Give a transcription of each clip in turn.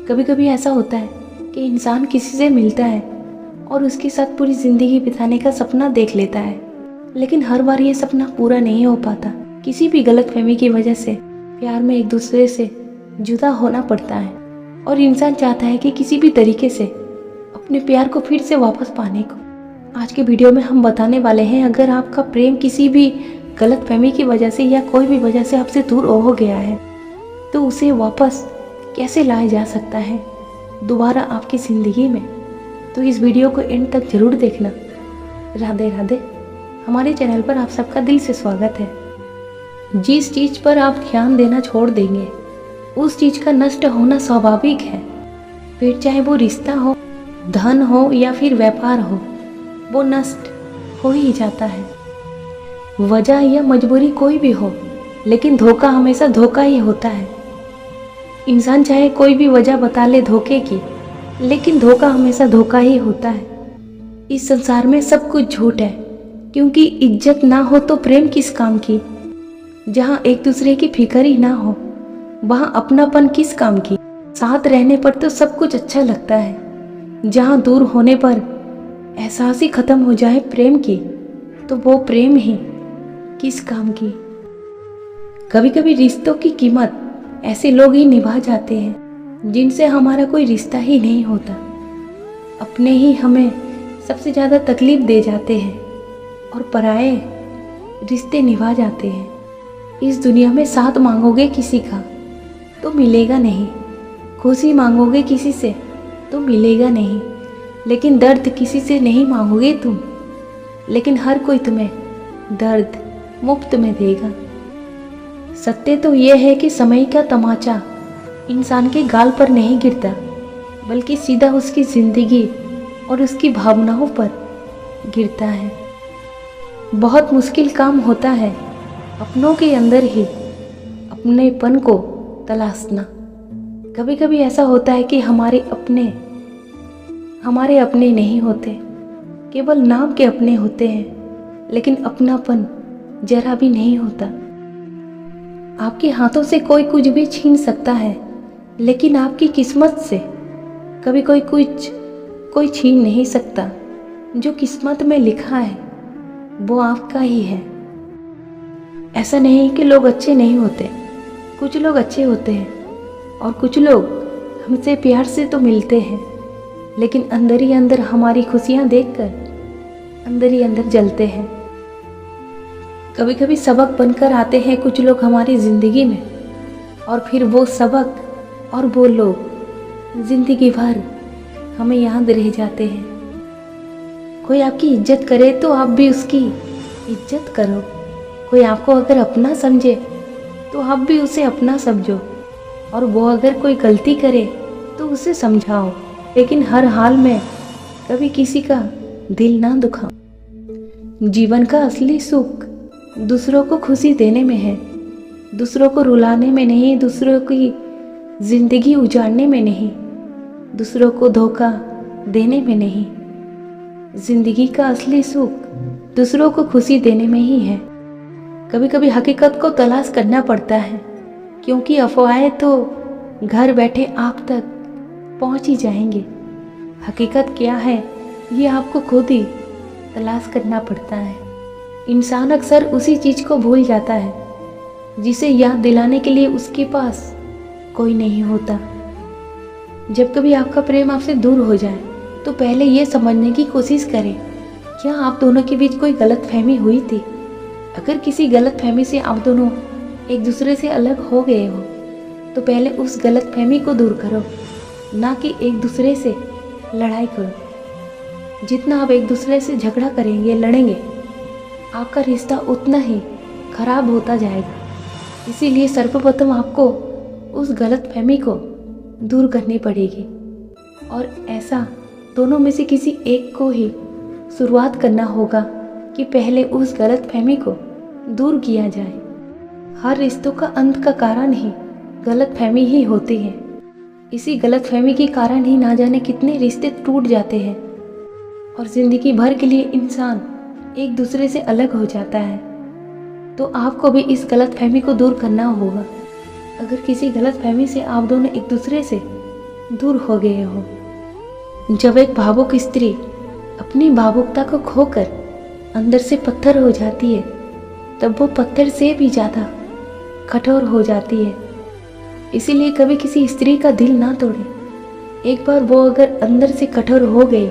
कभी कभी ऐसा होता है कि इंसान किसी से मिलता है और उसके साथ पूरी ज़िंदगी बिताने का सपना देख लेता है, लेकिन हर बार ये सपना पूरा नहीं हो पाता। किसी भी गलतफहमी की वजह से प्यार में एक दूसरे से जुदा होना पड़ता है और इंसान चाहता है कि किसी भी तरीके से अपने प्यार को फिर से वापस पाने को। आज के वीडियो में हम बताने वाले हैं, अगर आपका प्रेम किसी भी गलतफहमी की वजह से या कोई भी वजह से आपसे दूर हो गया है तो उसे वापस कैसे लाया जा सकता है दोबारा आपकी ज़िंदगी में। तो इस वीडियो को एंड तक ज़रूर देखना। राधे राधे। हमारे चैनल पर आप सबका दिल से स्वागत है। जिस चीज़ पर आप ध्यान देना छोड़ देंगे उस चीज़ का नष्ट होना स्वाभाविक है। फिर चाहे वो रिश्ता हो, धन हो या फिर व्यापार हो, वो नष्ट हो ही जाता है। वजह या मजबूरी कोई भी हो, लेकिन धोखा हमेशा धोखा ही होता है। इंसान चाहे कोई भी वजह बता ले धोखे की, लेकिन धोखा हमेशा धोखा ही होता है। इस संसार में सब कुछ झूठ है, क्योंकि इज्जत ना हो तो प्रेम किस काम की। जहाँ एक दूसरे की फिक्र ही ना हो वहाँ अपनापन किस काम की। साथ रहने पर तो सब कुछ अच्छा लगता है, जहाँ दूर होने पर एहसास ही खत्म हो जाए प्रेम की, तो वो प्रेम ही किस काम की। कभी कभी रिश्तों की कीमत ऐसे लोग ही निभा जाते हैं जिनसे हमारा कोई रिश्ता ही नहीं होता। अपने ही हमें सबसे ज़्यादा तकलीफ दे जाते हैं और पराए रिश्ते निभा जाते हैं। इस दुनिया में साथ मांगोगे किसी का तो मिलेगा नहीं, खुशी मांगोगे किसी से तो मिलेगा नहीं, लेकिन दर्द किसी से नहीं मांगोगे तुम, लेकिन हर कोई तुम्हें दर्द मुफ्त में देगा। सत्य तो यह है कि समय का तमाचा इंसान के गाल पर नहीं गिरता, बल्कि सीधा उसकी ज़िंदगी और उसकी भावनाओं पर गिरता है। बहुत मुश्किल काम होता है अपनों के अंदर ही अपनेपन को तलाशना। कभी कभी ऐसा होता है कि हमारे अपने नहीं होते, केवल नाम के अपने होते हैं, लेकिन अपनापन जरा भी नहीं होता। आपके हाथों से कोई कुछ भी छीन सकता है, लेकिन आपकी किस्मत से कभी कोई छीन नहीं सकता। जो किस्मत में लिखा है वो आपका ही है। ऐसा नहीं कि लोग अच्छे नहीं होते, कुछ लोग अच्छे होते हैं और कुछ लोग हमसे प्यार से तो मिलते हैं, लेकिन अंदर ही अंदर हमारी खुशियाँ देखकर अंदर ही अंदर जलते हैं। कभी कभी सबक बनकर आते हैं कुछ लोग हमारी ज़िंदगी में, और फिर वो सबक और वो लोग ज़िंदगी भर हमें याद रह जाते हैं। कोई आपकी इज्जत करे तो आप भी उसकी इज्जत करो। कोई आपको अगर अपना समझे तो आप भी उसे अपना समझो, और वो अगर कोई गलती करे तो उसे समझाओ, लेकिन हर हाल में कभी किसी का दिल ना दुखाओ। जीवन का असली सुख दूसरों को खुशी देने में है, दूसरों को रुलाने में नहीं, दूसरों की ज़िंदगी उजाड़ने में नहीं, दूसरों को धोखा देने में नहीं। ज़िंदगी का असली सुख दूसरों को खुशी देने में ही है। कभी कभी हकीकत को तलाश करना पड़ता है, क्योंकि अफवाहें तो घर बैठे आप तक पहुंच ही जाएंगे। हकीकत क्या है ये आपको खुद ही तलाश करना पड़ता है। इंसान अक्सर उसी चीज़ को भूल जाता है जिसे याद दिलाने के लिए उसके पास कोई नहीं होता। जब कभी आपका प्रेम आपसे दूर हो जाए तो पहले ये समझने की कोशिश करें, क्या आप दोनों के बीच कोई गलतफहमी हुई थी। अगर किसी गलतफहमी से आप दोनों एक दूसरे से अलग हो गए हो तो पहले उस गलतफहमी को दूर करो, ना कि एक दूसरे से लड़ाई करो। जितना आप एक दूसरे से झगड़ा करेंगे, लड़ेंगे, आपका रिश्ता उतना ही खराब होता जाएगा। इसीलिए सर्वप्रथम आपको उस गलतफहमी को दूर करनी पड़ेगी, और ऐसा दोनों में से किसी एक को ही शुरुआत करना होगा कि पहले उस गलतफहमी को दूर किया जाए। हर रिश्तों का अंत का कारण ही गलतफहमी ही होती है। इसी गलतफहमी के कारण ही ना जाने कितने रिश्ते टूट जाते हैं और ज़िंदगी भर के लिए इंसान एक दूसरे से अलग हो जाता है। तो आपको भी इस गलतफहमी को दूर करना होगा। अगर किसी गलतफहमी से आप दोनों एक दूसरे से दूर हो गए हो। जब एक भावुक स्त्री अपनी भावुकता को खोकर अंदर से पत्थर हो जाती है, तब वो पत्थर से भी ज़्यादा कठोर हो जाती है। इसीलिए कभी किसी स्त्री का दिल ना तोड़े। एक बार वो अगर अंदर से कठोर हो गई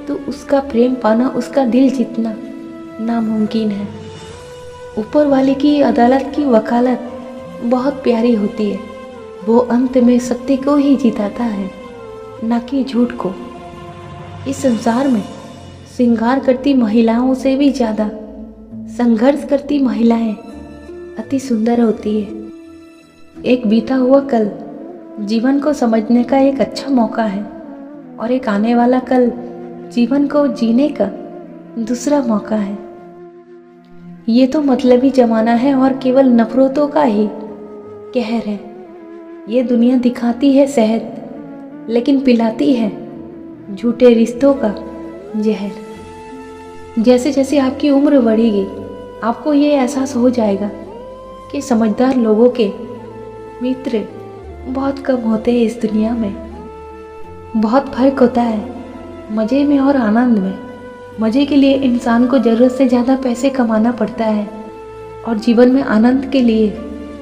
तो उसका प्रेम पाना उसका दिल जीतना नामुमकिन है। ऊपर वाले की अदालत की वकालत बहुत प्यारी होती है। वो अंत में सत्य को ही जिताता है, ना कि झूठ को। इस संसार में श्रृंगार करती महिलाओं से भी ज़्यादा संघर्ष करती महिलाएं अति सुंदर होती है। एक बीता हुआ कल जीवन को समझने का एक अच्छा मौका है और एक आने वाला कल जीवन को जीने का दूसरा मौका है। ये तो मतलबी जमाना है और केवल नफरतों का ही कहर है। ये दुनिया दिखाती है शहद, लेकिन पिलाती है झूठे रिश्तों का जहर। जैसे जैसे आपकी उम्र बढ़ेगी, आपको ये एहसास हो जाएगा कि समझदार लोगों के मित्र बहुत कम होते हैं इस दुनिया में। बहुत फर्क होता है मज़े में और आनंद में। मज़े के लिए इंसान को ज़रूरत से ज़्यादा पैसे कमाना पड़ता है और जीवन में आनंद के लिए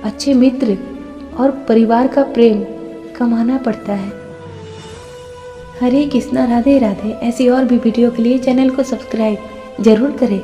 अच्छे मित्र और परिवार का प्रेम कमाना पड़ता है। हरे कृष्णा, राधे राधे। ऐसी और भी वीडियो के लिए चैनल को सब्सक्राइब ज़रूर करें।